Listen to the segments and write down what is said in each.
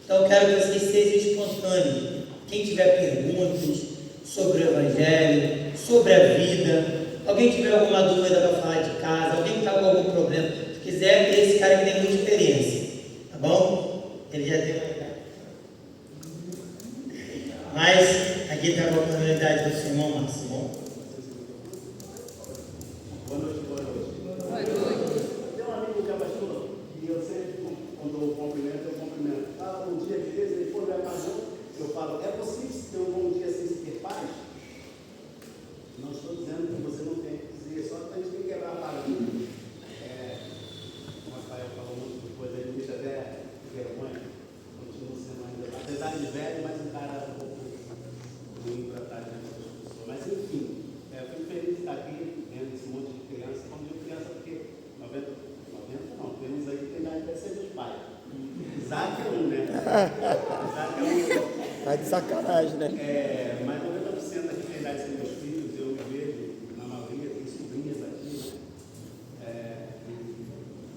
Então eu quero que vocês sejam espontâneos. Quem tiver perguntas sobre o Evangelho, sobre a vida, alguém tiver alguma dúvida para falar de casa, alguém está com algum problema, se quiser, esse cara que tem muita experiência, tá bom? Ele já tem uma idade. Mas aqui está a oportunidade do seu irmão Máximo. Boa noite. Boa noite. Tem um amigo que é pastor, e eu sempre, quando eu cumprimento. Fala bom dia, beleza? Ele for minha paixão, eu falo, é possível ter um bom dia sem se ter paz? Não estou dizendo que você não tem que dizer, só que a gente tem que quebrar a paradigma. O Rafael falou muito de coisa, ele me deixa até vergonha, continua sendo ainda, apesar de velho, mas um cara um pouco ruim para estar diante das pessoas. Mas enfim, eu fico feliz de estar aqui, vendo esse monte de criança. Quando digo criança, porque 90 não, temos aí que tem idade para ser meus pais. Isaac é um, né? Isaac é um. Tá de sacanagem, né? Mas 90% aqui tem idade de ser meus filhos, eu me vejo, na maioria, tem sobrinhas aqui, né?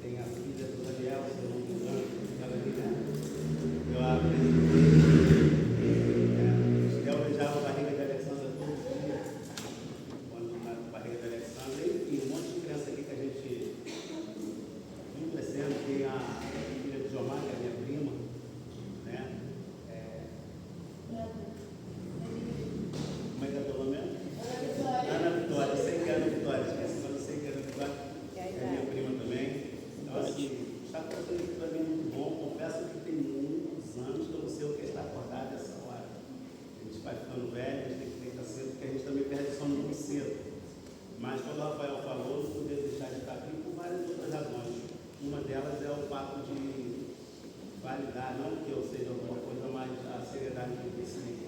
Tem a filha do Daniel, se eu não me engano, ela ali, né? Eu aprendi. Eu beijava a barriga de Alexandra todo dia, quando na barriga de Alexandra, enfim, um monte de criança aqui que a gente viu crescendo, tem a filha de Jomar, que é minha prima, né? Como é que é pelo menos? Ana Vitória, eu sei que é Ana Vitória, esqueci, mas eu sei que é Ana Vitória, é minha prima também. Então, assim, está acontecendo aqui para mim muito bom. Confesso que tem muitos anos que eu não sei o que é estar acordado essa hora. A gente vai ficando velho, a gente tem que deitar cedo, porque a gente também perde o sono muito cedo. Mas quando o Rafael falou, não podia deixar de estar aqui por várias outras razões. Uma delas é o fato de validar, não que eu seja alguma coisa, mas a seriedade que esse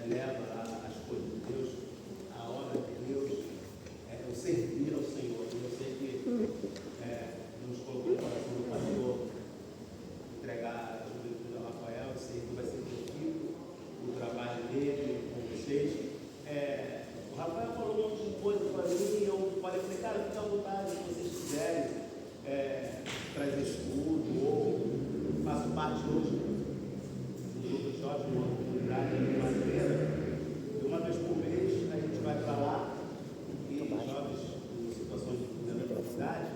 leva às coisas de Deus, a obra de Deus, o servir ao Senhor. E eu sei que nos colocou no coração do pastor entregar a juventude ao Rafael, eu sei que vai ser possível o trabalho dele com vocês. O Rafael falou um monte de coisa para mim e eu falei, cara, fica à vontade, se vocês quiserem trazer estudo, ou faço parte hoje do grupo de jovens, uma comunidade de Madureira, e uma vez por mês a gente vai para lá e jovens em situações de vulnerabilidade,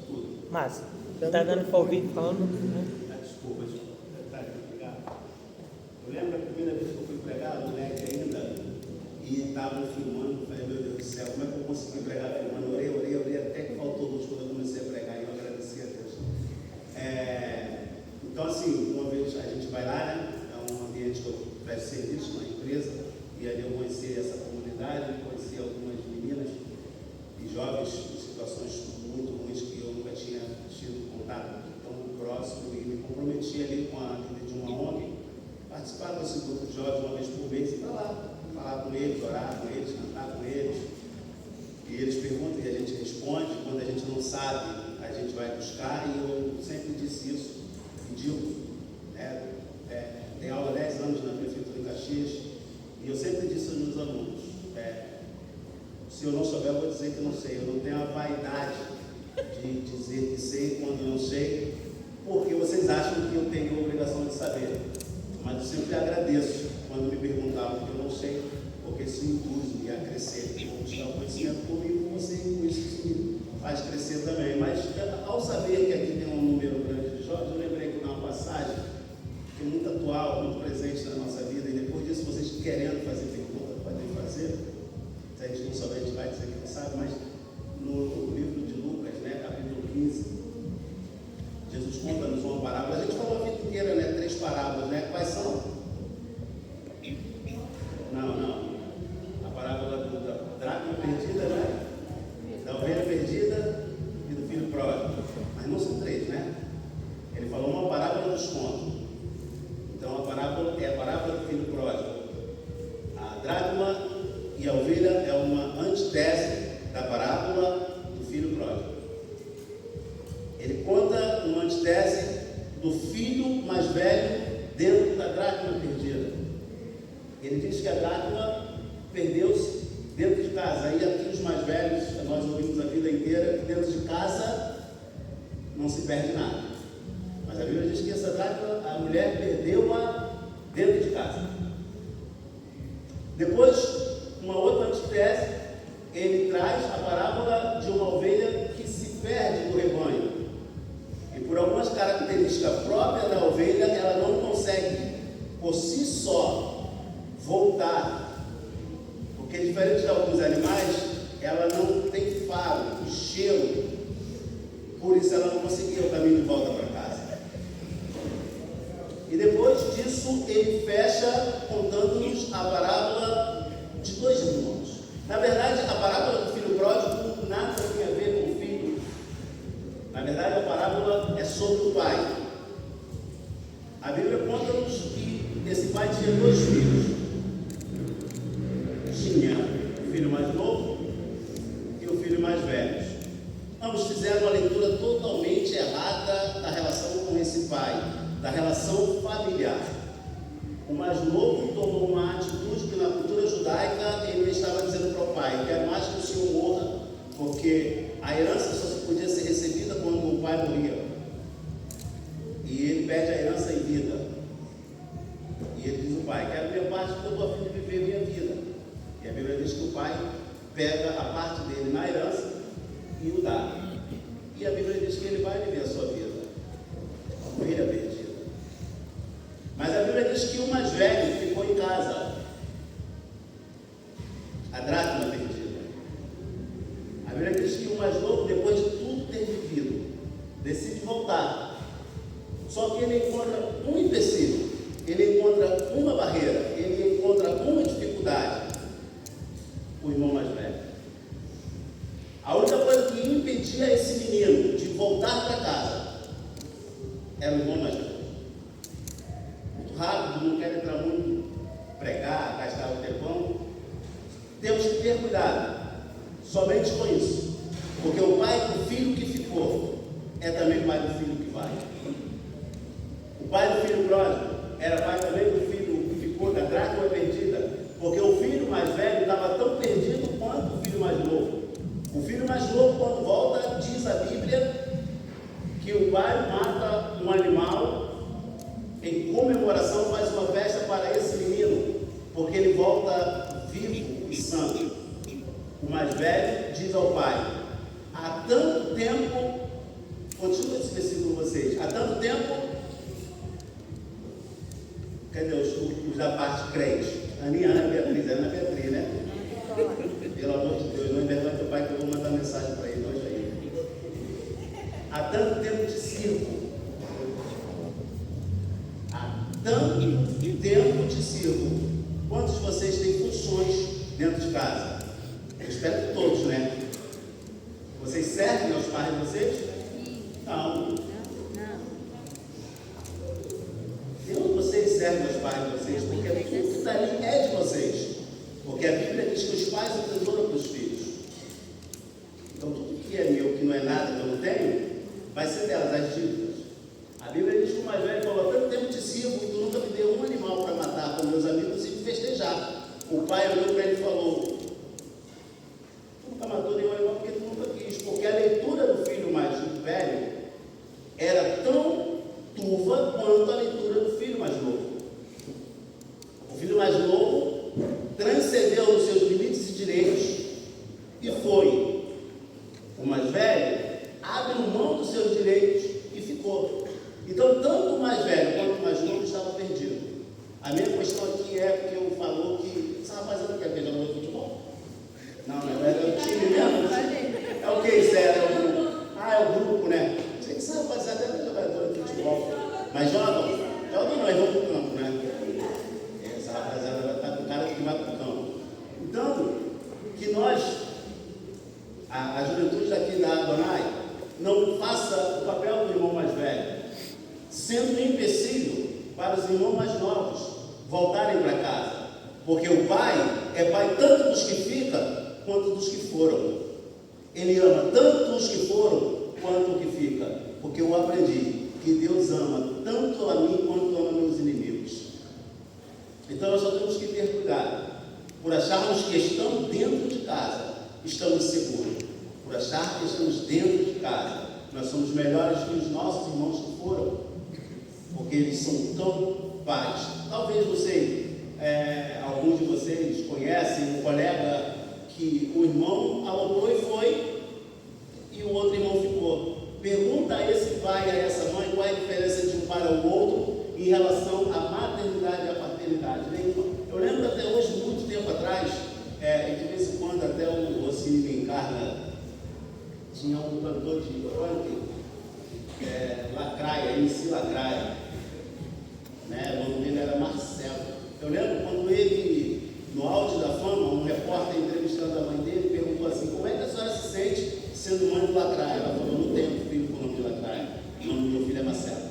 tudo. Márcio, tá dando para ouvir falando? Desculpa, tá ligado? Eu lembro a primeira vez que eu fui pregar, moleque ainda, e estavam filmando, falei, meu Deus do céu, como é que eu consegui pregar filmando? Orei, até que faltou luz quando eu comecei a pregar, e eu agradeci a Deus. Então, assim, uma vez a gente vai lá, né? É um ambiente que eu presto serviço, uma empresa, e ali eu conheci essa comunidade, conheci algumas meninas e jovens em situações muito ruins que eu nunca tinha tido contato tão próximo, e me comprometi ali com a líder de uma ONG, participar desse grupo de jovens uma vez por mês, e para lá, falar com eles, orar com eles, cantar com eles. E eles perguntam e a gente responde. Quando a gente não sabe, a gente vai buscar, e eu sempre disse isso e digo, tem aula há 10 anos na Prefeitura de Caxias, e eu sempre disse aos meus alunos, se eu não souber, eu vou dizer que não sei. Eu não tenho a vaidade de dizer que sei quando não sei, porque vocês acham que eu tenho a obrigação de saber. Mas eu sempre agradeço quando me perguntavam que eu não sei, porque isso me induz a crescer. Vou buscar o conhecimento comigo, você, com isso me faz crescer também. Mas ao saber que aqui tem um número grande de jovens, eu lembrei que tem uma passagem que é muito atual, muito presente na nossa vida, e depois disso, vocês querendo fazer pergunta, podem fazer. Se a gente não souber, a gente vai dizer que não sabe, mas no livro de Lucas, né, capítulo 15, Jesus conta-nos uma parábola. A gente falou a vida inteira, né, 3 parábolas, né? Quais são? Não. A parábola da dracma perdida, né? Da ovelha perdida e do filho pródigo. Mas não são 3, né? Ele falou uma parábola dos contos. Então a parábola é a parábola do filho pródigo. A dracma e a ovelha é uma antítese da parábola do filho pródigo. Ele conta uma antítese do filho mais velho dentro da dracma perdida. Ele diz que a dracma perdeu-se dentro de casa. Aí aqui os mais velhos, nós ouvimos a vida inteira que dentro de casa não se perde nada. Mas a Bíblia diz que essa dracma, a mulher perdeu-a dentro de casa. Depois, uma outra antítese, ele traz a parábola de uma ovelha que se perde do rebanho. E por algumas características próprias da ovelha, ela não consegue, por si só, voltar. Porque, diferente de alguns animais, ela não tem faro, cheiro. Por isso ela não conseguia o caminho de volta para casa. E depois disso, ele fecha contando-nos a parábola de dois irmãos. Na verdade, a parábola do filho pródigo nada tem a ver com o filho. Na verdade, a parábola é sobre o pai. A Bíblia conta-nos que esse pai tinha dois filhos. Tinha o filho mais novo e o filho mais velho. Ambos fizeram uma leitura totalmente errada da relação com esse pai, da relação familiar. O mais novo tomou uma atitude que na cultura judaica ele estava dizendo para o pai: quero mais que o senhor morra, porque a herança só se podia ser recebida quando o pai morria. E ele pede a herança em vida. E ele diz ao pai: quero minha parte porque eu estou a fim de viver minha vida. E a Bíblia diz que o pai pega a parte dele na herança e o dá. E a Bíblia diz que ele vai viver a sua vida, a ovelha perdida. Mas a Bíblia diz que o mais velho ficou em casa, a dracma perdida. A Bíblia diz que o mais novo, depois de tudo ter vivido, decide voltar. Só que ele encontra um empecilho, ele encontra uma barreira, ele encontra uma dificuldade: o irmão mais velho. A única coisa que impedia esse menino de voltar para casa era o irmão mais velho. Muito rápido, não quero entrar muito, pregar, gastar o tempão. Temos que ter cuidado somente com isso, porque o pai do filho que ficou é também o pai do filho que vai. O pai do filho pródigo era pai também do filho que ficou, da dracma perdida, porque o filho mais velho estava tão perdido quanto o filho mais novo. O filho mais novo, quando volta, diz a Bíblia que o pai mata um animal em comemoração, faz uma festa para esse menino, porque ele volta vivo e são. O mais velho diz ao pai: há tanto tempo, continua esse versículo com vocês, há tanto tempo, cadê os da parte crente? Ana Beatriz, né? Pelo amor de Deus, não envergonhe teu pai que eu vou mandar mensagem para ele hoje aí. Há tanto tempo te sirvo. Há tanto tempo te sirvo. Quantos de vocês têm funções dentro de casa? Eu espero que todos, né? Vocês servem aos pais de vocês? Não. Deus, vocês servem aos pais de vocês, porque tudo que está ali é de vocês. Porque a Bíblia diz que os pais entesouram para os filhos. Então tudo que é meu, que não é nada, que eu não tenho, vai ser delas, as dívidas. A Bíblia diz que o mais velho falou: tanto tempo te sirvo e tu nunca me deu um animal para matar com meus amigos e me festejar. O pai olhou para ele e falou: tu nunca matou nenhum animal porque tu nunca quis. Porque a leitura do filho mais velho era tão turva quanto a leitura do filho mais novo. O filho mais novo transcendeu os seus limites e direitos e foi. O mais velho abre mão dos seus direitos e ficou. Então, tanto o mais velho quanto o mais novo estavam perdidos. A minha questão aqui é porque eu falou que essa rapaziada quer que joga futebol? Não, é o time mesmo? É o que isso é o grupo? É o grupo, né? Sei que essa rapaziada é jogador de futebol. Mas jogam? Jogam não, eles vão para o campo, né? Essa rapaziada vai estar com cara que vai para o campo. Então, que nós, a juventude daqui da Adonai, não faça o papel do irmão mais velho, sendo um empecilho para os irmãos mais novos voltarem para casa. Porque o pai é pai tanto dos que ficam quanto dos que foram. Ele ama tanto os que foram quanto o que fica. Porque eu aprendi que Deus ama tanto a mim quanto ama meus inimigos. Então nós só temos que ter cuidado por acharmos que estamos dentro de casa, estamos seguros. Por achar que estamos dentro de casa, nós somos melhores que os nossos irmãos que foram. porque eles são tão pais. Talvez, não sei, alguns de vocês conhecem um colega que o irmão adotou e foi, e o outro irmão ficou. Pergunta a esse pai e a essa mãe qual é a diferença de um para o outro em relação à maternidade e à paternidade. Nenhuma. Eu lembro até hoje, muito tempo atrás, de vez em quando até o Rossini me encarna, tinha um cantor de funk, Lacraia, MC Lacraia, né? O nome dele era Marcelo. Eu lembro quando ele, no auge da fama, um repórter entrevistando a mãe dele, perguntou assim: como é que a senhora se sente sendo mãe do Lacraia? Ela falou: não tenho filho com o nome de Lacraia, o nome do meu filho é Marcelo.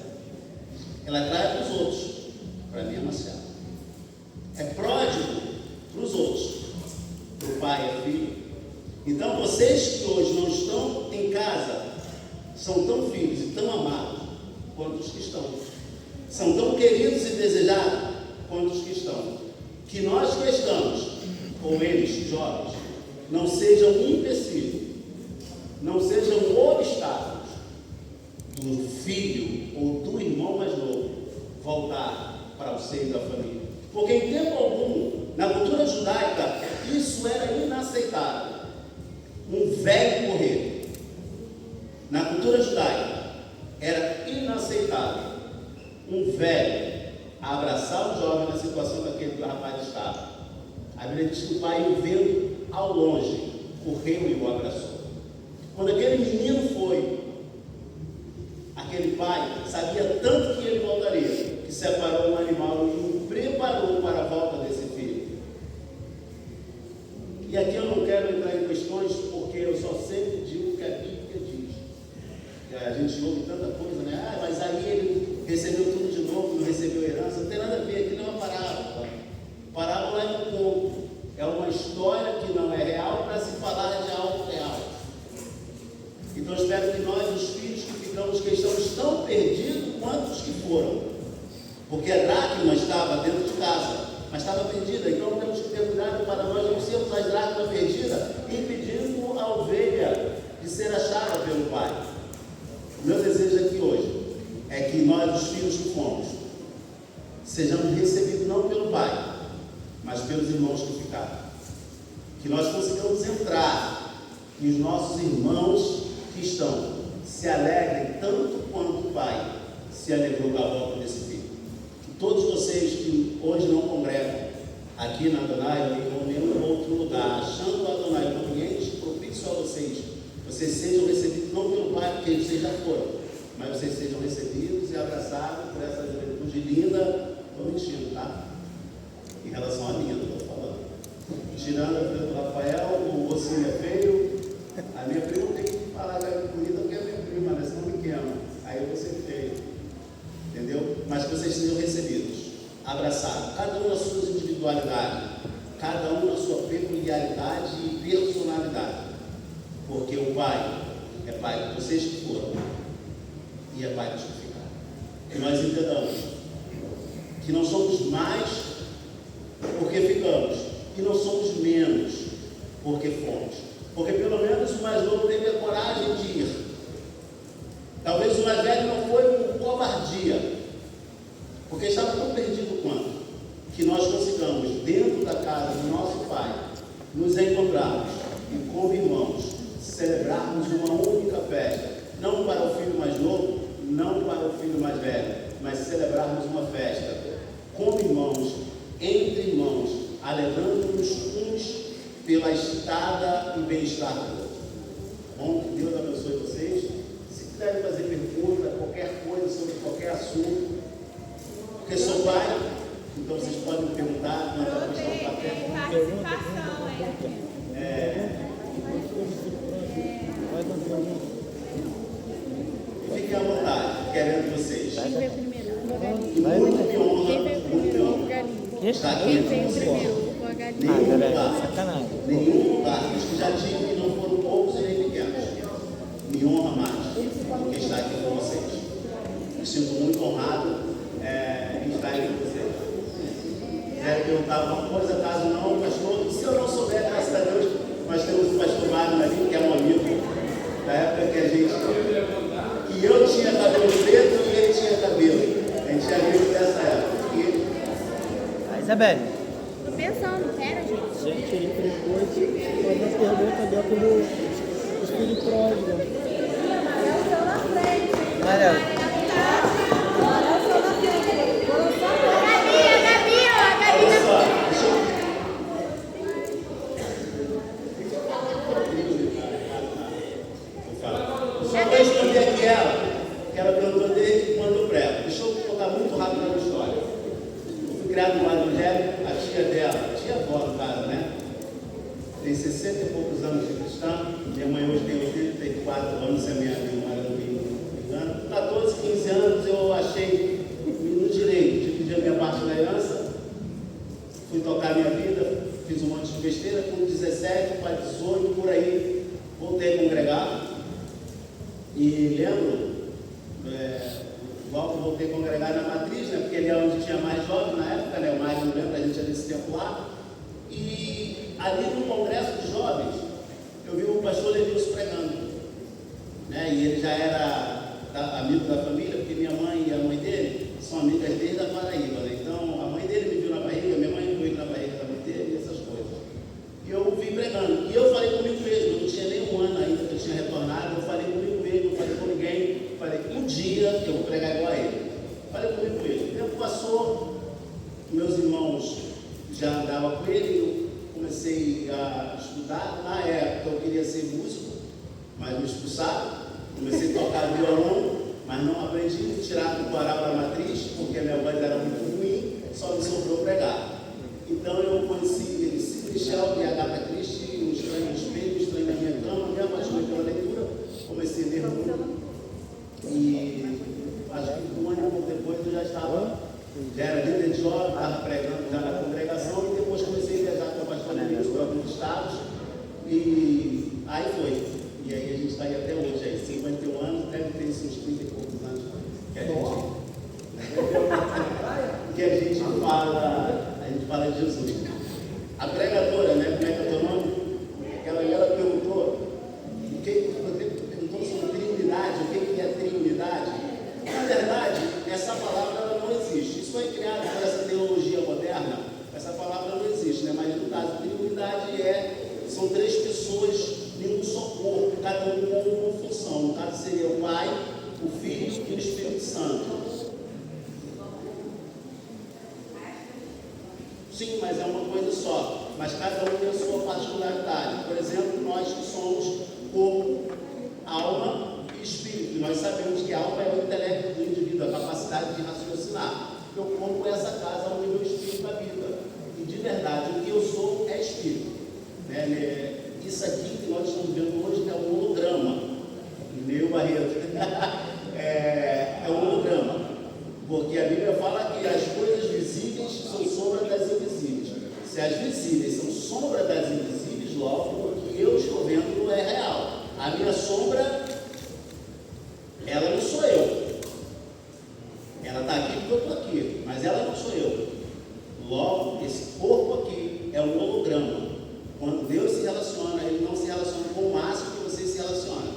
É Lacraia para os outros, para mim é Marcelo. É pródigo para os outros, para o pai é filho. Então vocês que hoje não estão em casa são tão filhos e tão amados quanto os que estão. São tão queridos e desejados quanto os que estão. Que nós que estamos, ou eles, jovens, não sejam um empecilho, não sejam obstáculos do filho ou do irmão mais novo voltar para o seio da família. Porque em tempo algum, na cultura judaica, isso era inaceitável. Um velho morrer. Na cultura judaica, era inaceitável um velho abraçar o jovem na situação que aquele rapaz estava. A Bíblia diz que o pai, o vendo ao longe, correu e o abraçou. Quando aquele menino foi, aquele pai sabia tanto que ele voltaria, que separou um animal e o preparou para a volta desse filho. E aqui eu não quero entrar em questões, porque eu só sempre digo o que a Bíblia diz. A gente ouve tanta coisa, né? Mas aí ele recebeu tudo de novo, não recebeu herança. Não tem nada a ver, aqui não é uma parábola. Parábola é um conto, é uma história que não é real para se falar de algo real. Então eu espero que nós, os filhos que ficamos, que estamos tão perdidos quanto os que foram. Porque a dracma estava dentro de casa, mas estava perdida. Então temos que ter cuidado para nós não sermos a dracma perdida, impedindo a ovelha de ser achada pelo pai. O meu desejo aqui hoje é que nós, os filhos que fomos, sejamos recebidos não pelo pai, mas pelos irmãos que ficaram. Que nós consigamos entrar e os nossos irmãos que estão se alegrem tanto quanto o pai se alegrou com a volta desse filho. Que todos vocês que hoje não congregam aqui na Adonai ou em nenhum outro lugar, achando a Adonai um ambiente propício a vocês, vocês sejam recebidos não pelo pai, porque vocês já foram, mas vocês sejam recebidos e abraçados por essa juventude linda. Estou mentindo, tá? Em relação à minha, não estou falando. Tirando a filha do Rafael, o Rocinho é feio, a minha prima tem que falar da comida porque é minha prima, né? Senão me queima. Aí eu vou ser feio. Entendeu? Mas que vocês sejam recebidos, abraçados, cada um na sua individualidade, cada um na sua peculiaridade e personalidade. Porque o pai é pai de vocês que foram e é pai dos que ficaram. Que nós entendamos que não somos mais porque ficamos e não somos menos porque fomos. Porque pelo menos o mais novo teve a coragem de ir. Talvez o mais velho não foi por covardia, porque estava tão perdido quanto. Que nós consigamos, dentro da casa do nosso pai, nos encontrarmos e como irmãos celebrarmos uma única festa, não para o filho mais novo, não para o filho mais velho, mas celebrarmos uma festa como irmãos, entre irmãos, alegrando-nos uns pela estada e bem-estar do outro. Bom, que Deus abençoe vocês. Se quiserem fazer pergunta, qualquer coisa sobre qualquer assunto, porque sou pai, então vocês podem perguntar quanto à questão paterna. Fiquem à vontade, querendo vocês. Quem veio primeiro? E muito me honra estar aqui entre vocês. Nenhum lugar, nenhum lugar, os que já tive não foram poucos e nem pequenos, me honra mais do que estar aqui com vocês. Me sinto muito honrado em estar aqui com vocês. Se quiser perguntar alguma coisa, caso não, pastor, se eu não souber, graças a Deus, nós temos o pastor Mário ali, que é um amigo da época que eu tinha cabelo preto e ele tinha cabelo. A gente Isabelle. Tô pensando, pera, gente. Gente, ele brincou de fazer as perguntas dentro do espírito pródigo. Eu estou na frente. Olha. Eu estou na frente. A Gabi Olha só, deixa eu... Só para responder aqui que ela perguntou desde quando eu prego. Deixa eu contar muito rápido a minha história. Eu fui criado no evangelho, a tia dela, a tia avó no caso, né? Tem 60 e poucos anos de cristã. Minha mãe hoje tem 84 anos, se a minha memória não me engano. Com 14, 15 anos eu achei no direito de pedir a minha parte da herança. Fui tocar minha vida, fiz um monte de besteira. Com 17 para 18, por aí, voltei a congregar. E lembro, igual que eu voltei a congregar na Matriz, né? Porque ali é onde tinha mais jovens na época, né? O Mário não lembra, a gente era desse tempo lá. E ali no congresso de jovens, eu vi o pastor Lenilson pregando, né? E ele já era amigo da família, porque minha mãe e a mãe dele são amigas desde a Paraíba, né? Então, a mãe dele me viu na barriga, minha mãe me viu na barriga da mãe dele e essas coisas. E eu vi pregando. E eu falei comigo mesmo, eu não tinha nem um ano ainda que eu tinha retornado, eu falei comigo mesmo, não falei com ninguém, falei, um dia eu vou pregar igual a ele. Falei comigo mesmo. O tempo passou, meus irmãos já andavam com ele, eu comecei a estudar. Na época eu queria ser músico, mas me expulsaram. Comecei a tocar violão, mas não aprendi a tirar do coral da Matriz, porque a minha voz era muito ruim, só me sobrou pregar. Então eu conheci Elisir Michel e Agatha Christie, um estranho no espelho, um estranho na minha cama, me apaixonei pela leitura, comecei a ler muito. E acho que um ano e pouco depois eu já era líder de jovem, estava pregando já na congregação, e depois comecei a viajar com o pastor Domingos para alguns estados, e aí foi. E aí a gente está aí até hoje, aí 51 anos, deve ter uns 30 e poucos anos que a gente fala de Jesus. A pregadora, né, como é que é o teu nome? Ela perguntou, perguntou sobre Trinidade, o que é Trinidade? Na verdade, essa palavra ela não existe. Isso foi criado por essa teologia moderna. Essa palavra não existe, né? Mas no caso, Trinidade são três pessoas em um só corpo, cada um com uma função. No caso seria o Pai, o Filho e o Espírito Santo. Sim, mas é uma coisa só. Mas cada um tem a sua particularidade. Por exemplo, nós que somos corpo, alma e espírito. E nós sabemos que a alma é o intelecto do indivíduo, a capacidade de raciocinar. Porque o corpo é essa casa onde o meu espírito habita. E de verdade, o que eu sou é espírito. Isso aqui que nós estamos vendo hoje é um holograma. Meu Barreto. É um holograma. Porque a Bíblia fala que as coisas visíveis são sombra das invisíveis. Se as visíveis são sombra das invisíveis, logo o que eu estou vendo não é real. A minha sombra, ela não sou eu. Ela está aqui porque eu estou aqui, mas ela não sou eu. Logo, esse corpo aqui é um holograma. Quando Deus se relaciona, Ele não se relaciona com o máximo que você se relaciona.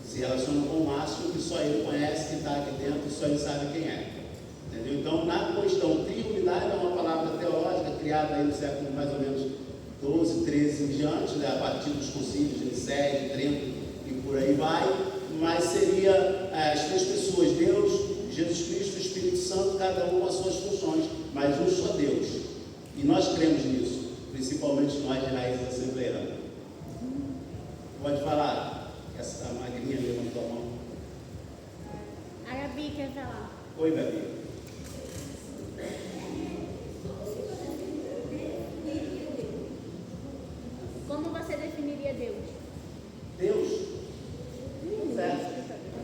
Se relaciona com o máximo que só Ele conhece, que está aqui dentro, e só Ele sabe quem é. Entendeu? Então, na questão triunidade é uma palavra teológica criada aí no século mais ou menos 12, 13 em diante, né, a partir dos concílios de Nicéia, de Trento e por aí vai. Mas seria as três pessoas, Deus, Jesus Cristo e o Espírito Santo, cada um com as suas funções, mas um só Deus. E nós cremos nisso, principalmente nós de raiz assembleana. Pode falar. Essa magrinha levantou a mão. A Gabi quer falar. Oi, Gabi. Como você definiria Deus? Deus? Certo.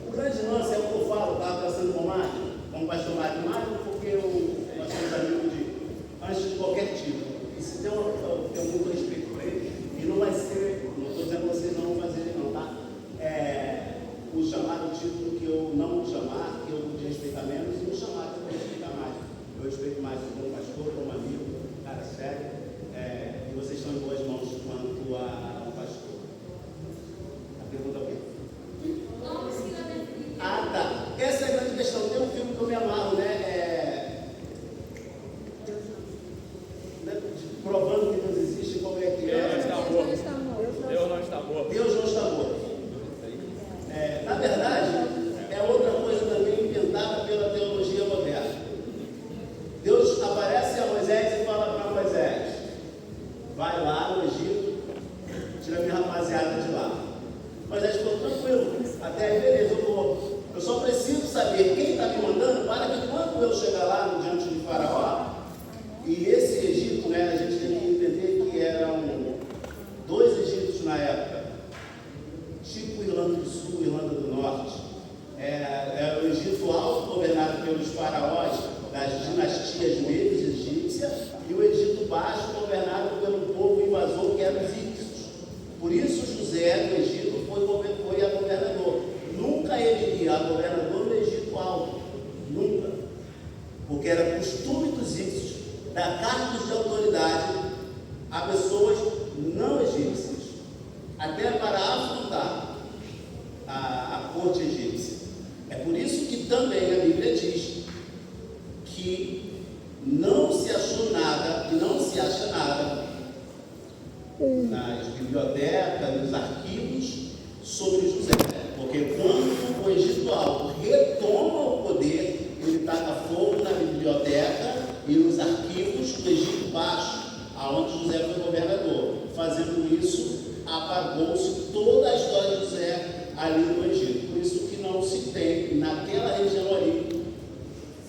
O grande lance é o que eu falo, estava conversando com o Mário, com o pastor Mário, porque nós somos amigos antes de qualquer tipo. E se tem eu tenho muito respeito por ele, e não vai ser, não estou dizendo que vocês não vão fazer ele não, tá? O chamar o título que eu não vou chamar, que eu podia respeitar menos, e o chamar vamos chegar lá diante de Faraó, e esse Egito, né, a gente tem que entender que eram 2 Egípcios na época, tipo Irlanda do Sul, Irlanda do Norte. Era o Egito alto, governado pelos faraós das dinastias medes egípcia, e o Egito baixo, governado pelo povo invasor, que eram os íxos. Por isso José, do Egito, foi a governador. Nunca ele ia a governador do Egito alto. Nunca. Porque era costume dos íxos dar cargos de autoridade a pessoas não egípcias, até para afrontar a corte egípcia. É por isso que também a Bíblia diz que não se achou nada, e não se acha nada nas bibliotecas, nos arquivos sobre José. Porque quando o Egito Alto retoma o poder, ele taca fogo na biblioteca e nos arquivos do Egito Baixo, aonde José foi governador. Fazendo isso, apagou-se toda a história de José ali no Egito. Por isso que não se tem, naquela região ali,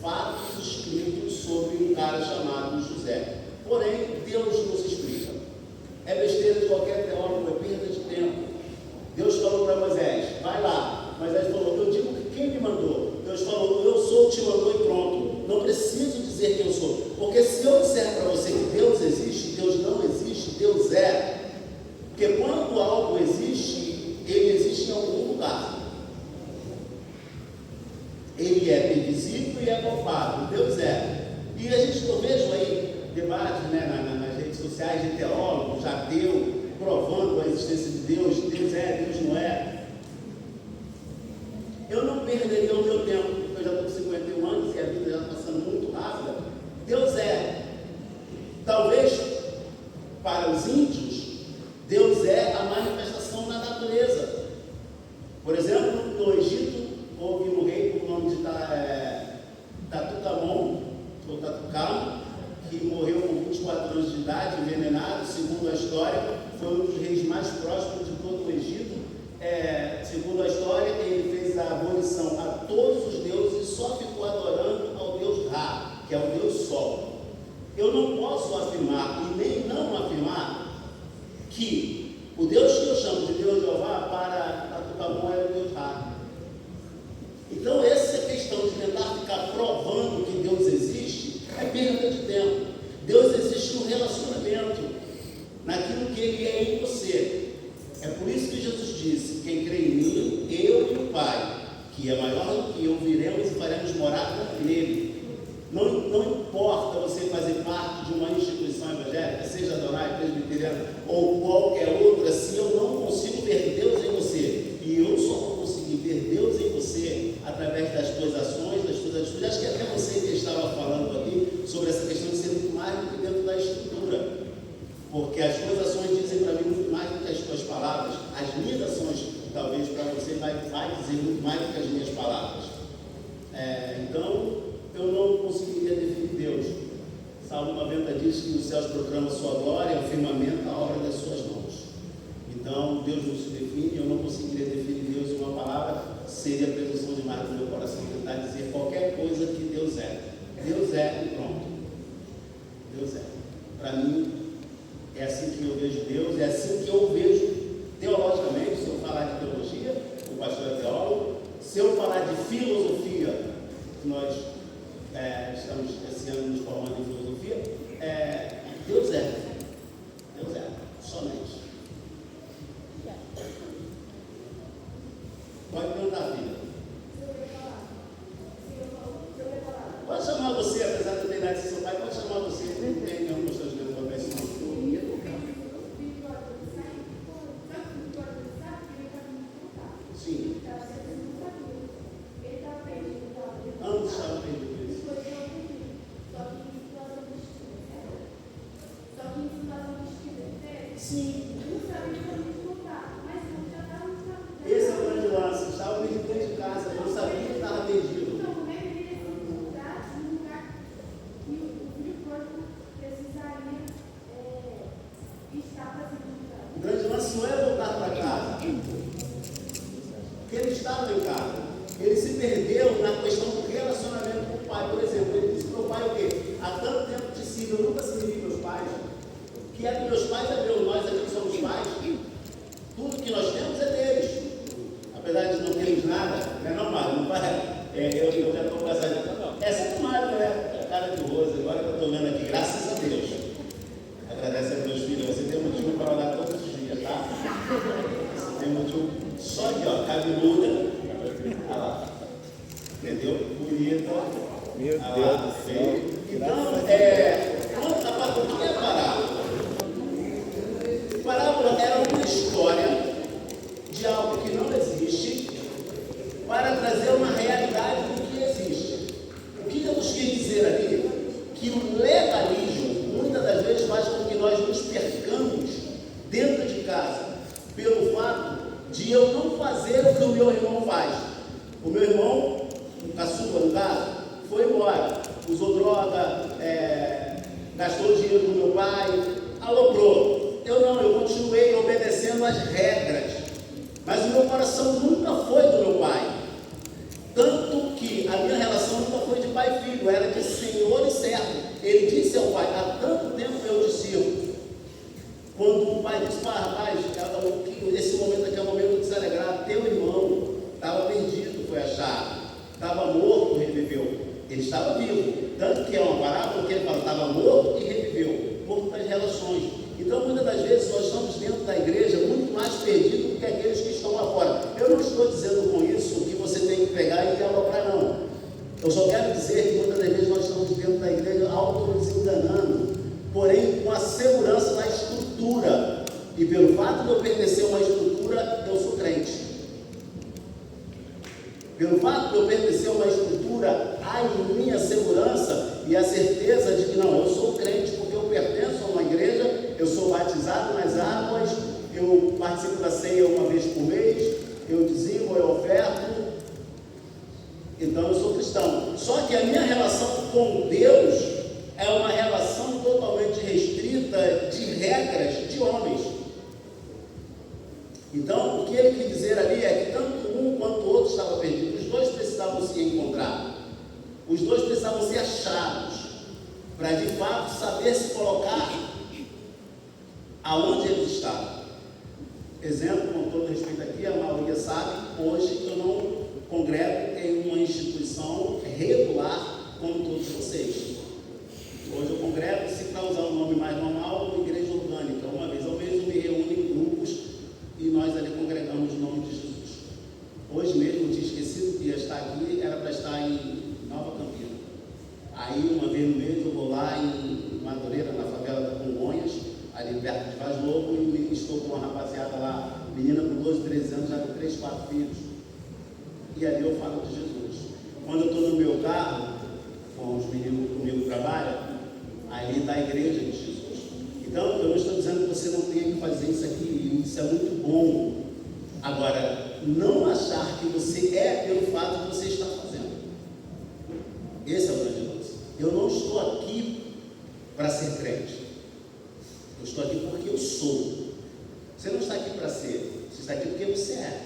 fatos escritos sobre um cara chamado José. Porém, Deus nos explica. É besteira de qualquer teólogo, é perda de tempo. Deus falou para Moisés, vai lá. Moisés falou, eu digo quem me mandou. Deus falou, eu sou, te mandou e pronto. Não preciso dizer quem eu sou. Porque se eu disser para você que Deus existe, Deus não existe, Deus é. Porque quando algo existe, ele existe em algum lugar. Ele é previsível e é palpável. Deus é. E a gente, eu vejo aí debates, né, nas redes sociais de teólogos, ateu, provando a existência de Deus. Deus é, Deus não é. Eu não perderia o meu tempo, porque eu já estou com 51 anos e a vida já está passando muito rápida. Deus é. Talvez para os índios, Deus é a manifestação da natureza. Por exemplo, no Egito, houve um rei com o nome de Tutankhamon, ou Tutankhamon, que morreu com 24 anos de idade, envenenado. Segundo a história, foi um dos reis mais prósperos de todo o Egito. Segundo a história, ele fez a abolição a todos os deuses e só ficou adorando ao deus Ra, que é o deus Sol. Eu não posso afirmar, e nem não afirmar, que o Deus que eu chamo de Deus Jeová para Tutankhamon é o Deus Ra. Então essa questão de tentar ficar provando que Deus existe é perda de tempo. Deus existe no relacionamento, naquilo que Ele é em você. É por isso que Jesus disse, quem crê em mim, eu e o Pai, que é maior do que eu, viremos e faremos morada nele. Não importa você fazer parte de uma instituição evangélica, seja Adonai, presbiteriana ou qualquer outra, se eu não consigo ver Deus em você, e eu só vou conseguir ver Deus em você através das tuas ações, das tuas atitudes. Acho que até você que estava falando aqui sobre essa questão de ser muito mais do que dentro da estrutura, porque as tuas ações dizem para mim muito mais do que as tuas palavras. As minhas ações, talvez para você, vai dizer muito mais do que as minhas palavras. Então, eu não conseguiria definir Deus. Salmo 90 diz que os céus proclamam sua glória, o firmamento, a obra das suas mãos. Então, Deus não se define, eu não conseguiria definir Deus em uma palavra, seria a presunção demais do meu coração tentar dizer qualquer coisa que Deus é. Deus é e pronto. Deus é. Para mim, é assim que eu vejo Deus, é assim que eu vejo teologicamente. Se eu falar de teologia, o pastor é teólogo. Se eu falar de filosofia, nós estamos esse ano nos formando em filosofia, Deus é. Deus é. Somente. Pode perguntar, filha. Pode chamar você, apesar de eu ter idade de seu pai, pode chamar você. Não tem nenhum constrangimento para ver isso. Sim. Antes estava perdido isso. Sim. Esse é o grande lance. Estava perdido dentro de casa. Eu não sabia que estava perdido. E o corpo precisaria que é dos meus pais é meu, nós aqui somos pais, tudo que nós temos é deles. Apesar de não termos nada, não é normal, não vai. Eu já estou casado. Essa é normal, né? A cara de rosa, agora que eu estou vendo aqui, graças a Deus. Agradece a meus filhos, você tem motivo para orar todos os dias, tá? Você tem motivo só aqui, ó, cabeluda. Olha lá. Entendeu? Bonita. Meu Ah, Deus do céu. então, conta para o que é parábola? Parábola era uma história de algo que não existe para trazer uma realidade do que existe. O que Jesus quis dizer ali? Que o legalismo muitas das vezes faz com que nós nos percamos dentro de casa pelo fato de eu não fazer o que o meu irmão faz. O meu irmão, o caçula no caso, foi embora, usou droga, gastou o dinheiro do meu pai, aloprou. Eu continuei obedecendo às regras, mas o meu coração nunca foi do meu pai. Tanto que a minha relação nunca foi de pai e filho, era de senhor e servo. Ele disse ao pai: há tanto tempo eu te sirvo. Quando o pai disse: rapaz, esse momento aqui é um momento de se alegrar, teu irmão estava perdido, foi achado, estava morto, reviveu. Ele estava vivo, tanto que é uma parábola que ele fala: estava morto e reviveu, morto das relações. Então, muitas das vezes, nós estamos dentro da igreja muito mais perdidos do que aqueles que estão lá fora. Eu não estou dizendo com isso que você tem que pegar e aloprar, não. Eu só quero dizer que muitas das vezes nós estamos dentro da igreja auto-desenganando, porém com a segurança da estrutura. E pelo fato de eu pertencer a uma estrutura, eu sou crente. Pelo fato de eu pertencer a uma estrutura, há em mim a segurança e a certeza de que não, eu sou crente porque eu pertenço a uma igreja, eu sou batizado nas águas, eu participo da ceia uma vez por mês, eu dizimo, eu oferto, então eu sou cristão. Só que a minha relação com Deus é uma relação totalmente restrita de regras de homens. Então, o que ele quer dizer ali é que tanto um quanto o outro estavam perdidos. Os dois precisavam se encontrar. Os dois precisavam ser achados para, de fato, saber se colocar aonde eles estavam. Exemplo, com todo respeito aqui, a maioria sabe, hoje eu não congrego em uma instituição regular como todos vocês. Hoje eu congrego, se para usar um nome mais normal, uma igreja orgânica. Uma vez ao mês eu me reúno em grupos e nós ali congregamos o nome de Jesus. Hoje mesmo eu tinha esquecido que ia estar aqui, era para estar em Nova Campina. Aí uma vez no mês eu vou lá em Madureira, na favela da Congonhas, ali perto de Vaz Lobo, e estou com uma rapaziada lá, menina com 12, 13 anos, já com 3, 4 filhos. E ali eu falo de Jesus. Quando eu estou no meu carro, com os meninos que comigo trabalham, ali está a igreja de Jesus. Então, eu não estou dizendo que você não tenha que fazer isso aqui, isso é muito bom. Agora, não achar que você é pelo fato que você está fazendo. Esse é o grande lance. Eu não estou aqui para ser crente. Eu estou aqui porque eu sou. Você não está aqui para ser, você está aqui porque você é.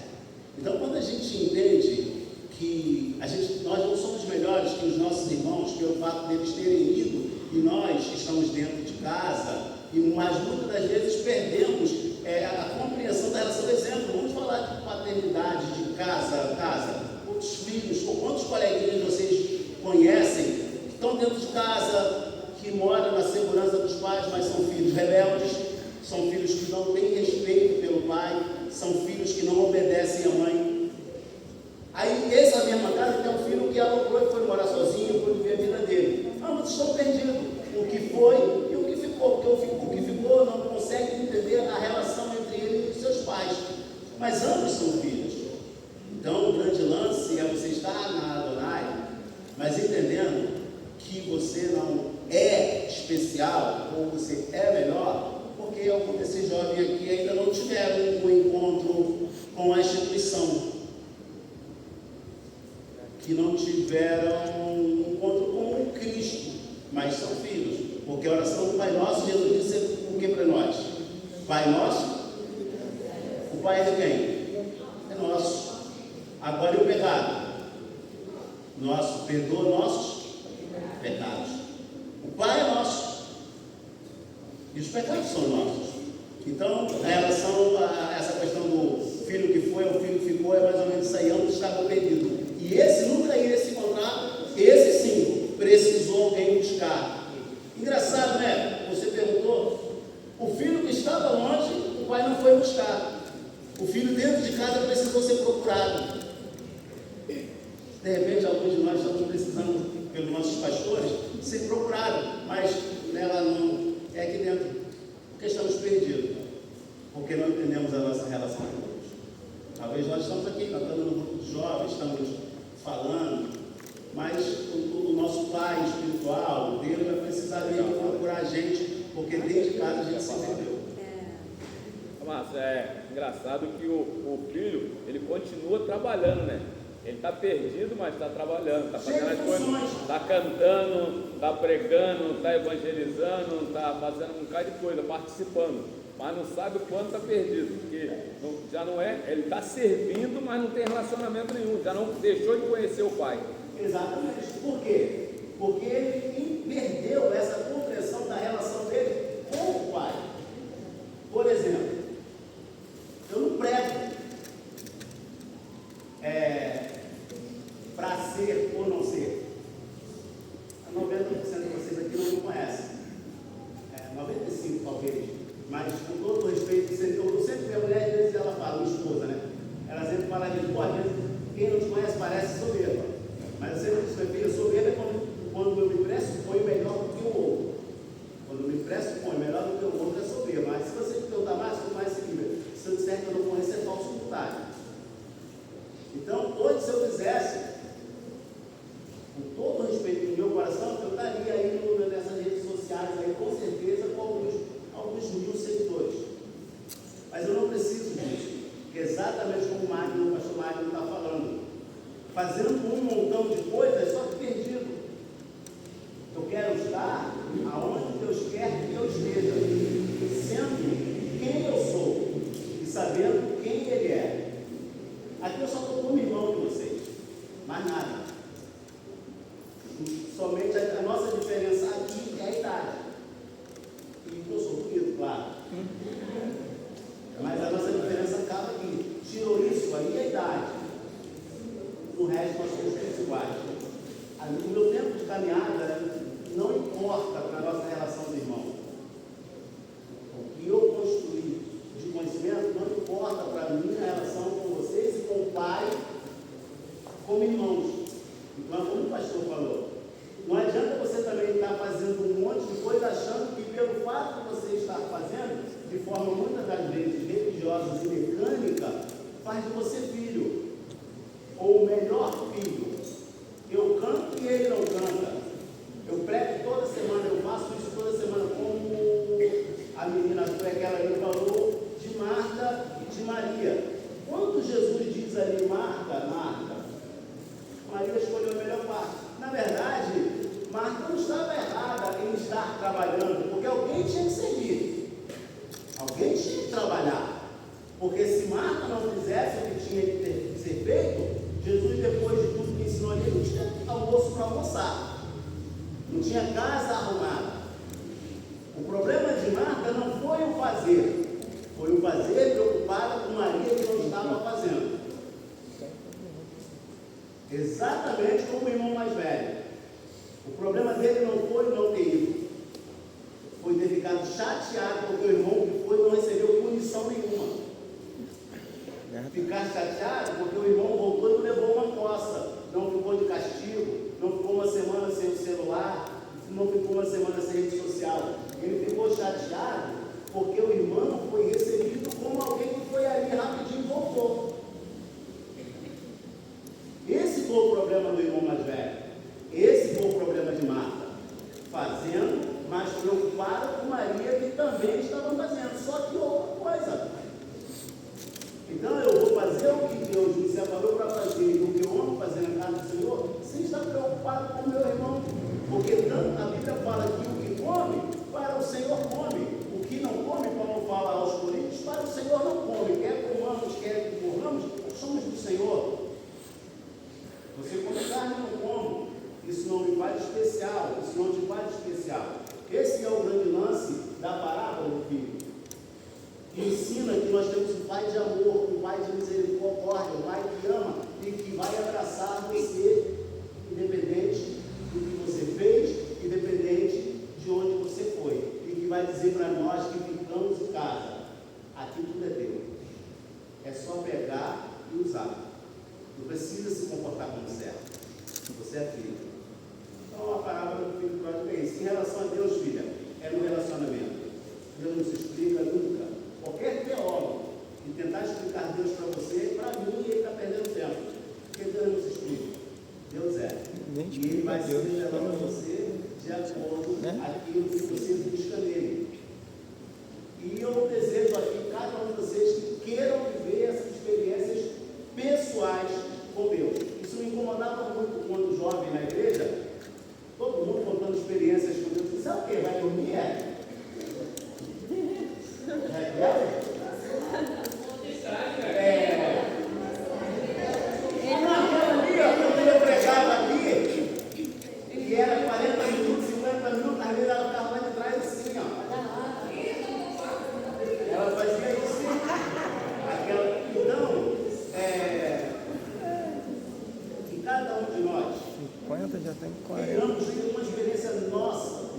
Então, quando a gente entende que nós não somos melhores que os nossos irmãos pelo fato deles terem ido e nós estamos dentro de casa, mas muitas das vezes perdemos a compreensão da relação. Por exemplo, vamos falar de paternidade, de casa. Quantos filhos ou quantos coleguinhas vocês conhecem que estão dentro de casa, que moram na segurança dos pais, mas são filhos rebeldes, são filhos que não têm respeito pelo pai, são filhos que não obedecem à mãe. Aí, essa mesma casa tem um filho que aloprou e foi morar sozinho, foi viver a vida dele. Ambos estão perdidos. O que foi e o que ficou. Porque o que ficou não consegue entender a relação entre ele e os seus pais. Mas ambos são filhos. Então, o grande lance é você estar na Adonai, mas entendendo que você não é especial, ou você é melhor, porque alguns desses jovens aqui ainda não tiveram um encontro com a instituição, que não tiveram um encontro com o Cristo, mas são filhos, porque a oração do Pai Nosso, Jesus disse o que para nós? Pai Nosso, o Pai é de quem? É nosso. Agora e o pecado? Nosso, perdoa nossos pecados. O Pai é nosso. E os pecados são nossos. Então, em relação a essa questão do filho que foi, o filho que ficou, é mais ou menos isso aí, onde estava perdido. E esse nunca iria se encontrar, esse sim, precisou alguém buscar. Engraçado, né? Você perguntou, o filho que estava longe, o pai não foi buscar. O filho dentro de casa precisou ser procurado. De repente, alguns de nós estamos precisando, pelos nossos pastores, ser procurados, mas ela não é aqui dentro, porque estamos perdidos, porque não entendemos a nossa relação com Deus. Talvez nós estamos aqui, nós estamos no grupo de jovens, estamos falando, mas o nosso pai espiritual, Deus, vai precisar vir procurar a gente, porque dentro de casa a gente se perdeu. Mas é engraçado que o filho, ele continua trabalhando, né? Ele está perdido, mas está trabalhando, está fazendo as coisas, está cantando, está pregando, está evangelizando, está fazendo um bocado de coisa, participando, mas não sabe o quanto está perdido, porque já não é, ele está servindo, mas não tem relacionamento nenhum, já não deixou de conhecer o pai. Exatamente. Por quê? Porque ele perdeu essa compreensão da relação dele com o pai. Por exemplo, eu não prego para ser ou não ser. 90% de vocês aqui não me conhecem. 95% talvez. Mas com todo o respeito, eu sempre vejo a mulher, às vezes ela fala, minha esposa, né? Ela sempre fala de às vezes quem não te conhece parece soberba. Mas eu sempre disse, filha, soberba é quando eu me pressuponho melhor do que o outro. Quando eu me pressuponho melhor do que o outro é soberba. Mas se você me perguntar mais, você vai seguir. Se eu disser que eu não conheço, é falso voluntário. Então, hoje, se eu fizesse, com todo o respeito do meu coração, eu estaria aí nessas redes sociais, aí, com certeza, com alguns mil seguidores. Mas eu não preciso disso, porque exatamente como o pastor Magno está falando, fazendo um montão de coisas, só que perdido. Eu quero estar aonde Deus quer que eu esteja, sendo quem eu sou e sabendo quem Ele é. Aqui eu só estou como irmão de vocês, mais nada. Somente a nossa diferença aqui é a idade. E eu sou bonito, claro. Mas a nossa diferença acaba aqui. Tirou isso, aí é a idade. O resto nós somos todos iguais. O meu tempo de caminhada não importa para a nossa relação de irmão. O que eu construí de conhecimento não importa para a minha relação com vocês e com o Pai, como irmãos. Então, como o pastor falou, não adianta você também estar fazendo um monte de coisa achando que pelo fato de você estar fazendo, de forma muitas das vezes religiosa e mecânica, faz de você filho, ou o melhor filho. Eu canto e ele não canta. Eu prego toda semana, eu faço isso toda semana, como a menina aquela ali falou, de Marta e de Maria. Quando Jesus diz ali, Marta, Marta, Maria escolheu a melhor parte. Na verdade, Marta não estava errada em estar trabalhando, porque alguém tinha que servir. Alguém tinha que trabalhar. Porque se Marta não fizesse o que tinha que ser feito, Jesus, depois de tudo que ensinou ali, não tinha almoço para almoçar. Não tinha casa arrumada. O problema de Marta não foi o fazer, foi o fazer preocupada com Maria que não estava fazendo. Exatamente como o irmão mais velho. O problema dele não foi não ter ido, foi ter ficado chateado porque o irmão que foi não recebeu punição nenhuma. Ficar chateado porque o irmão voltou e não levou uma coça, não ficou de castigo, não ficou uma semana sem o celular, não ficou uma semana sem rede social. Ele ficou chateado porque o irmão foi recebido como alguém que foi ali rapidinho e voltou. Esse foi o problema do irmão mais velho. Esse foi o problema de Marta. Fazendo, mas preocupada com Maria, que também estava fazendo. Só que outra coisa. Então eu vou fazer o que Deus me separou para fazer, e o que eu amo fazer na casa do Senhor, sem estar preocupado com o meu irmão. Porque tanto a Bíblia fala que o que come, para o Senhor come. O que não come, como fala aos Coríntios, para o Senhor não come. Quer comamos, quer que morramos, somos do Senhor. Você come carne, não come. Isso não me faz especial. Isso não te faz especial. Esse é o grande lance da parábola. vai abraçar você, independente do que você fez, independente de onde você foi. E que vai dizer para nós que ficamos em casa, aqui tudo é Deus. É só pegar e usar. Não precisa se comportar como servo. Você é filho. Então a parábola do filho pródigo é isso. Em relação a Deus, filha, é no relacionamento. Deus não se explica nunca. Qualquer teólogo que tentar explicar Deus para você, para mim, ele está perdendo tempo. Porque Deus não se explica. Deus é. E ele vai se revelar a você de acordo com aquilo que você busca nele. E eu desejo aqui, cada um de vocês, que queiram viver essas experiências pessoais com Deus. Isso me incomodava muito quando jovem na igreja, todo mundo contando experiências com Deus. Sabe o que? Vai dormir? Quando eu pregava aqui, que era 40 minutos, 50 minutos, às vezes ela ficava lá de trás assim, ó. Ela fazia isso. Então, que cada um de nós 50, já tem 40. tenhamos uma experiência nossa,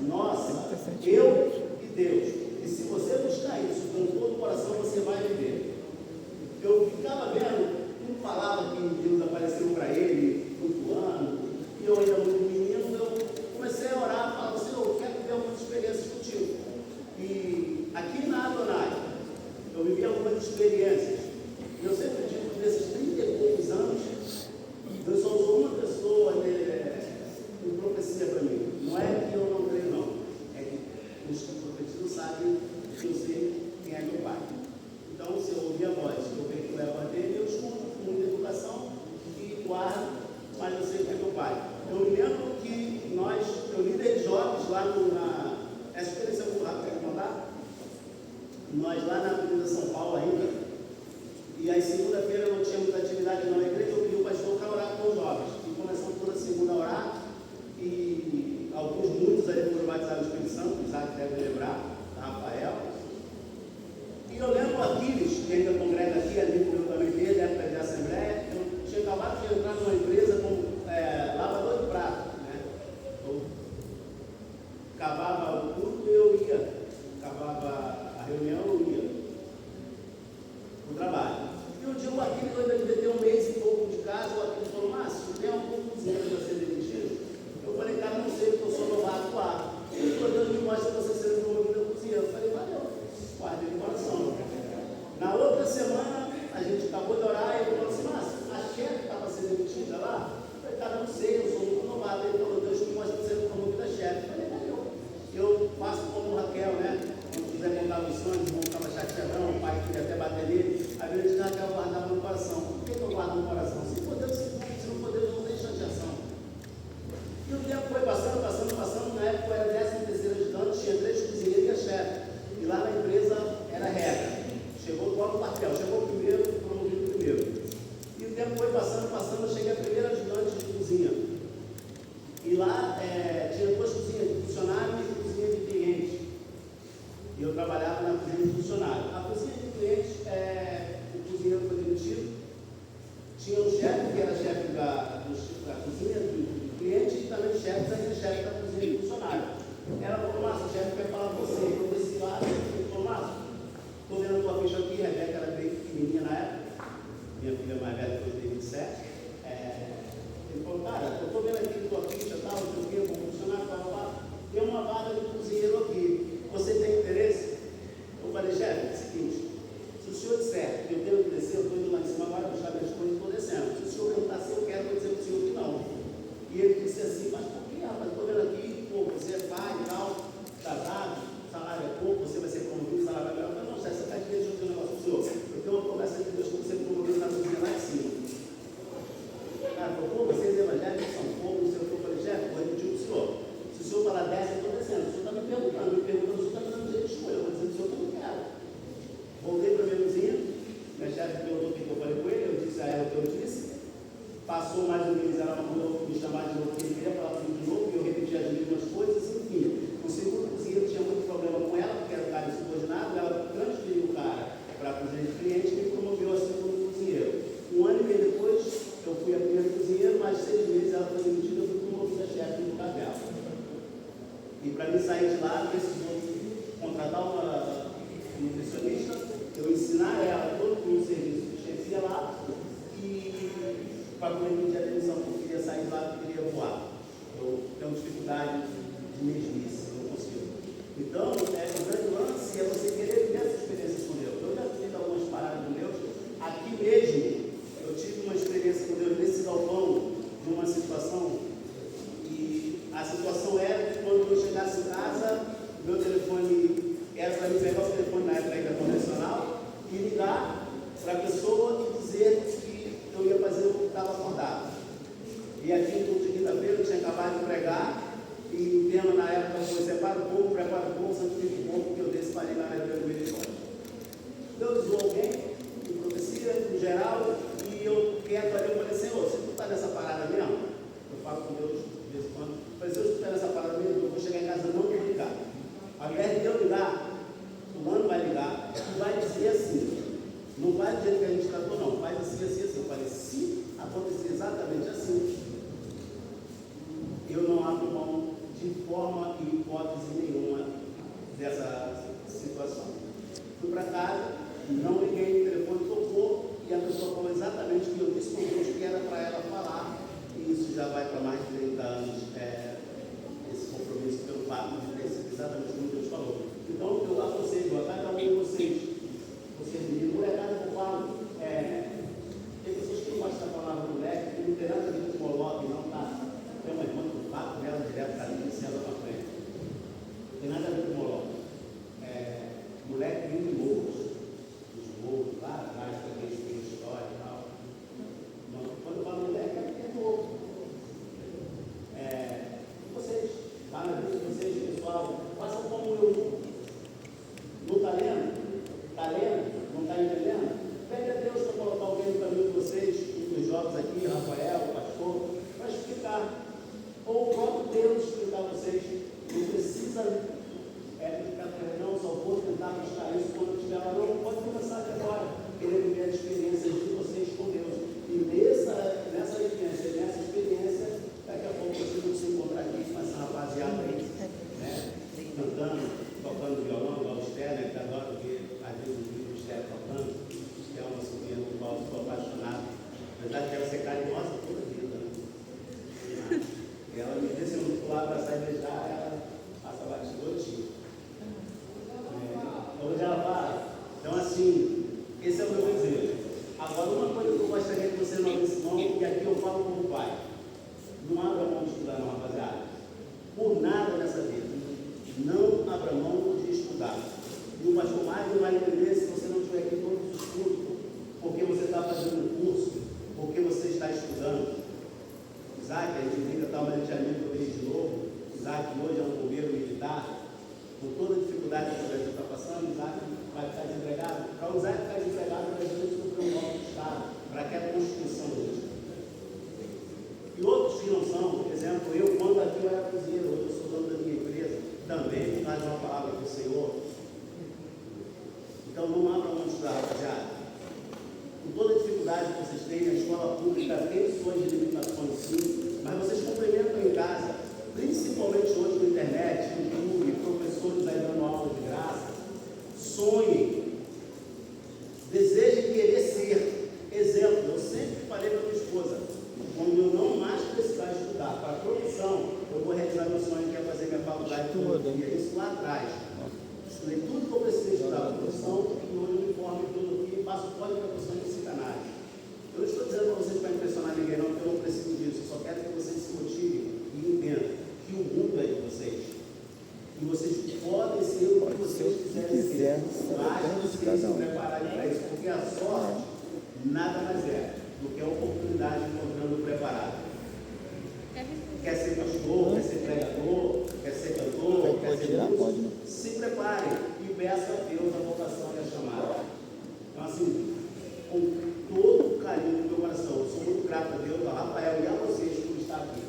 eu e Deus. E se você buscar isso com todo o coração, você vai viver. Eu ficava vendo, não falava que Deus apareceu para ele, flutuando, e eu ainda muito menino, eu comecei a orar, falava, Senhor, eu quero ter algumas experiências contigo. E aqui na Adonai, eu vivi algumas experiências. E eu sempre digo que nesses 30 e poucos anos, Deus só usou uma pessoa em profecia para mim. Não é que eu não creio, não. É que os que profetizam sabem que eu sei quem é meu pai. Então, se eu ouvir a voz, eu vejo que leva a dele, eu escuto com muita educação e guardo, mas eu sei que é meu pai. Eu me lembro que eu liderei jovens lá essa experiência muito rápida, quer contar? Nós lá na Avenida São Paulo ainda, e aí segunda-feira não tínhamos atividade na igreja, eu pedi o pastor para orar com os jovens. E começamos toda segunda a orar, e muitos ali foram batizados no Espírito Santo, Isaac deve lembrar, Rafael. E eu lembro Aquiles, que ainda congrega aqui, amigo meu também dele, época de assembleia, eu tinha acabado de entrar numa empresa como lavador de prato, né? Eu acabava o culto e eu ia, acabava a reunião, eu ia no trabalho. E um dia o Aquiles ainda devia ter um mês e pouco de casa, o Aquiles falou, Márcio, tem algum cozinheiro para ser demitido? Eu falei, cara, não sei, porque eu sou novato lá. Ele falou, Deus me mostra você sendo promovido a cozinha. Eu falei, valeu, guardei no coração. Na outra semana, a gente acabou de orar e ele falou assim, Márcio, a chefe estava sendo demitida lá? Eu falei, cara, não sei, eu sou muito novato. Ele falou, Deus me mostra você sendo promovido a chefe. Eu falei, valeu. Eu faço como Raquel, né? Quando quiser contar os sonhos, vou contar E para mim sair de lá, precisou contratar uma nutricionista, eu ensinar ela todo o serviço que tinha lá e para poder pedir a demissão, porque eu queria sair de lá, eu queria voar. Eu tenho dificuldade de mesmice, eu não consigo. Então, o grande lance é você querer viver essa experiência com Deus. Eu já fiz algumas paradas com Deus. Aqui mesmo, eu tive uma experiência com Deus nesse galpão de uma situação. E a situação era que quando eu chegasse em casa, meu telefone era para mim pegar o telefone na época ainda convencional e ligar para a pessoa e dizer que eu ia fazer o que estava acordado. E aqui no culto de quinta-feira eu tinha acabado de pregar e o tema na época foi separa o povo, prepara o povo, santifica o povo, que eu desse parei na época do misericórdia. Deus usou alguém, em profecia, em geral, e eu quero ali, eu falei, Senhor, se tu está nessa parada mesmo, eu falo com Deus de vez em quando, eu falei, Senhor, se tu está nessa parada mesmo, eu vou chegar em casa e não vou ligar. Ao invés de eu ligar, o mano vai ligar, tu vai dizer assim, não vai do jeito que a gente tratou, não, faz assim, assim, assim. Eu falei, se acontecer exatamente assim, eu não abro mão de forma e hipótese nenhuma dessa situação. Fui para casa, não liguei, o telefone tocou e a pessoa falou exatamente o que eu disse com Deus que era para ela falar, e isso já vai para mais de 30 anos, esse compromisso pelo fato de ter sido exatamente como Deus falou. Então, eu aconselho a cada um de vocês meninos, molecada que eu falo, tem pessoas que não gostam da palavra moleque, que não tem nada a ver com o Moloque, não, tá? Tem uma irmã que fala com ela direto, está ali, céu na frente. Não tem nada a ver com o Moloque. Moleque vindo de morros, os morros lá atrás, para quem tem história e tal. Não, quando eu falo moleque, é porque é novo. Vocês, lá na vida de vocês, pessoal, façam como eu. Não está lendo? Está lendo? Não está entendendo? Pede a Deus para colocar alguém no caminho de vocês, os jovens aqui, Rafael, o pastor, para explicar. Ou o próprio Deus explicar a vocês. Não precisa ficar não, só vou tentar buscar isso quando estiver lá. Não, pode começar agora, querer viver as experiências de vocês com Deus. E nessa vivência, nessa experiência, daqui a pouco vocês vão se encontrar aqui com essa rapaziada aí, né? Cantando, tocando violão, igual o Stélio, que adora ver às vezes o vídeo do Stélio tocando, que é uma sobrinha do qual eu sou apaixonado. Na verdade, quero ser carinhosa toda a vida, né? E ela me disse, eu vou lá abraçar e beijar, ela passa batido todinho. Então já fala. Então assim, esse é o meu desejo. Agora, uma coisa que eu gostaria que você não abrisse mão, e aqui eu falo como pai. Não abra mão de estudar, não, rapaziada. Por nada nessa vida. Não abra mão de estudar. E o pastor mais não vai entender se você não estiver aqui todos os cultos, porque você está fazendo um curso, porque você está estudando. Isaac, a gente brinca, tal, mas a gente amigo dele de novo. Isaac hoje é um bombeiro militar. Com toda a dificuldade que o Brasil está passando, Isaac vai ficar desempregado. Para o Isaac ficar desempregado, o Brasil sofreu um golpe de Estado, para aquela Constituição hoje. E outros que não são, por exemplo, eu, quando aqui eu era cozinheiro, hoje eu sou dono da minha empresa, também faz uma palavra do Senhor. Então não abra mão de estudar, rapaziada. Com toda a dificuldade que vocês têm, a escola pública tem suas limitações sim, mas vocês complementam em casa, principalmente hoje na internet, no YouTube, professores aí dando aula de graça. Sonhem, desejem querer ser. Exemplo, eu sempre falei para minha esposa, quando eu não mais precisar estudar para a profissão, eu vou realizar meu sonho, que é fazer minha faculdade de filosofia. Isso lá atrás. Estudei tudo que eu precisei estudar para a profissão, e hoje eu me formo em filosofia e passo pós para a profissão de psicanálise. Eu não estou dizendo para vocês para impressionar ninguém, não, porque eu não preciso disso. Eu só quero que vocês se motivem e entendam que o mundo é de vocês. E vocês podem ser o que vocês quiserem ser. Mas vocês se prepararem para isso, porque a sorte nada mais é do que a oportunidade encontrando preparado. Quer ser pastor, quer ser pregador, quer ser cantor, quer ser músico, se preparem e peçam a Deus a vocação e a chamada. Então assim, com todo o carinho do meu coração, eu sou muito grato a Deus, a Rafael e a vocês por estar aqui.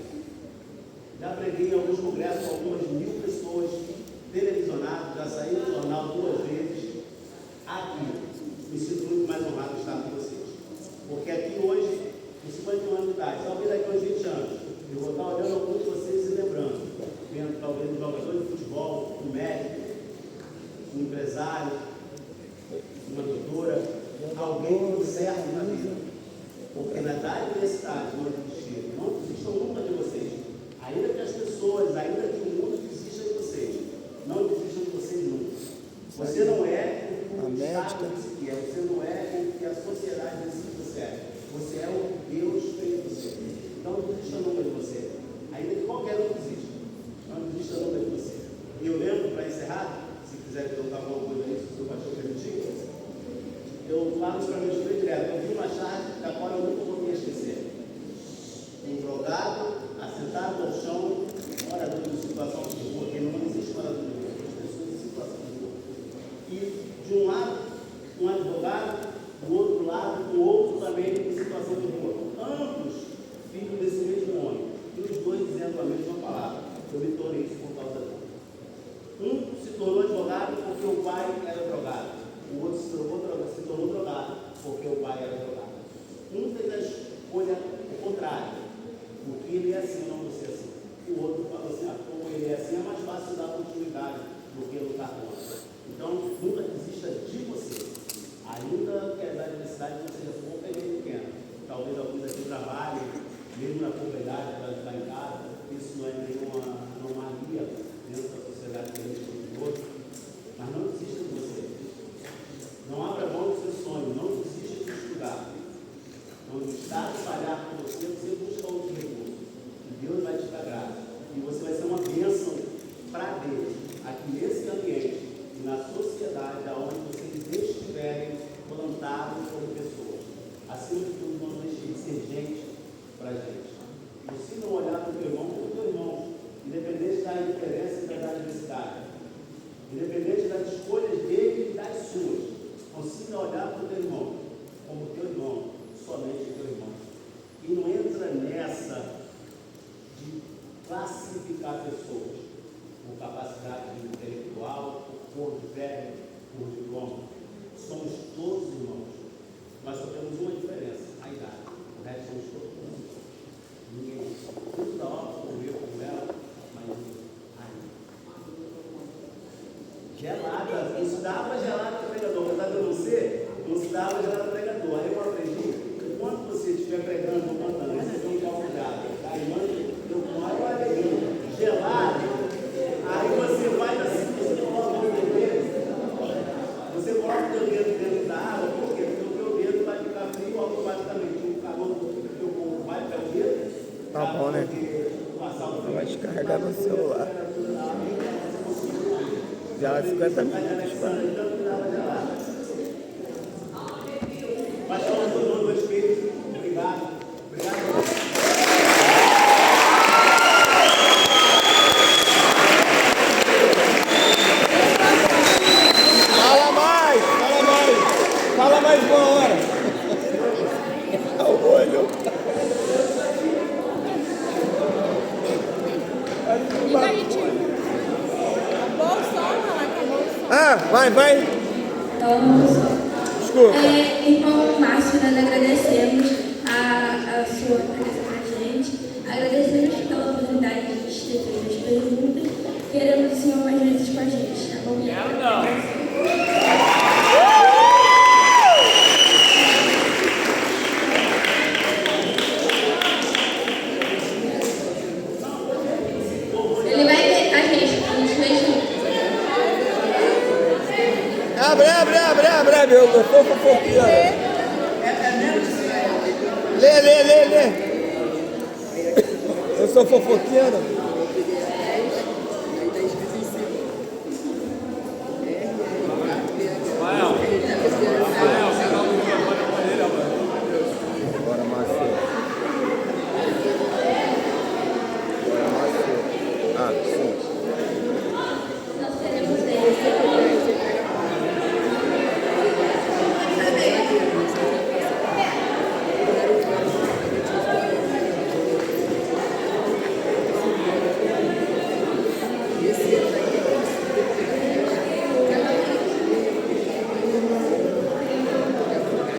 Já preguei em alguns congressos com algumas 1000 pessoas, televisionadas, já saí no jornal 2 vezes. Aqui, me sinto muito mais honrado de estar com vocês. Porque aqui hoje, com 51 anos de idade, talvez daqui a uns 20 anos, eu vou estar olhando alguns de vocês e lembrando. jogador de futebol, um médico, um empresário, uma doutora, alguém que serve na vida. Porque na adversidade não existir, não desistam nunca de vocês. Ainda que as pessoas, ainda que o mundo desista de vocês, não desistam de vocês nunca. Você não é o que o Estado disse que é, você não é o que a sociedade disse que você é. Você é o que Deus fez você. Então não desista nunca de você. Ainda que qualquer um desista. Não desista nunca de você. E eu lembro, para encerrar, se quiser colocar alguma coisa aí, se o seu pastor permitir, eu falo isso para meus filhos direto. Eu vi uma charge da qual eu nunca vou me esquecer. Um drogado, assentado ao chão, morador de situação de rua, porque não existe morador de rua, as pessoas em situação de rua. E de um lado, um advogado, do outro lado, o outro também em situação de rua. Ambos filhos desse mesmo homem. E os dois dizendo a mesma palavra. Eu me tornei isso por causa dele. Um se tornou advogado porque o pai era drogado. O outro se tornou drogado porque o pai era drogado. Um fez a escolha contrária. Porque ele é assim, não você é assim. O outro falou assim, como ele é assim, é mais fácil dar continuidade do que lutar contra. Então, nunca desista de você. Ainda que a adversidade não seja pouca e nem pequena. Talvez alguns aqui trabalhem, mesmo na comunidade, para ajudar em casa. Isso não é nenhuma anomalia dentro da sociedade que a gente tem hoje. Mas não desista de você. Não abra mão do seu sonho. Não desista de estudar. Quando o Estado falhar com você, você busca outro recurso. E Deus vai te dar graça. E você vai ser uma bênção para Deus, aqui nesse ambiente e na sociedade, aonde vocês estiverem plantados como pessoas. Acima de tudo, não deixe de ser gente para a gente. Consiga olhar para o teu irmão como teu irmão, independente da diferença e da adversidade, independente das escolhas dele e das suas. Consiga olhar para o teu irmão como teu irmão, somente teu irmão. E não entra nessa de classificar pessoas por capacidade intelectual, por cor de pele, por diploma. Somos todos irmãos. Nós só temos uma diferença, a idade. O resto somos todos irmãos. Ninguém. Tudo da hora, conviver com ela, mas aí. Gelada. Não se dá água gelada para o pregador. Está dando você? Não se dá água gelada para o pregador. Aí eu aprendi, enquanto você estiver pregando ou cantando, você tem um copo de água. Tá? Eu com água alegria. Gelado. Aí você faz assim, você coloca o teu dedo. Você coloca o teu dedo dentro da água, por quê? Porque o teu dedo vai ficar frio automaticamente. O calor do teu corpo vai para o dedo. Tá bom, né? Vai descarregar no celular. Já 50 minutos, Pastor, todo mundo, Espírito, obrigado. Obrigado. Fala mais uma hora. O olho. E daí, tio? Acabou o som, acabou o som. Ah, vai. Desculpa. Irmão Márcio, nós agradecemos a sua presença com a gente, agradecemos pela oportunidade de ter feito as perguntas, queremos o Senhor mais vezes com a gente, tá bom? Ele vai ver a gente vê junto. Abre, eu sou fofoqueiro. Lê. Eu sou fofoqueiro.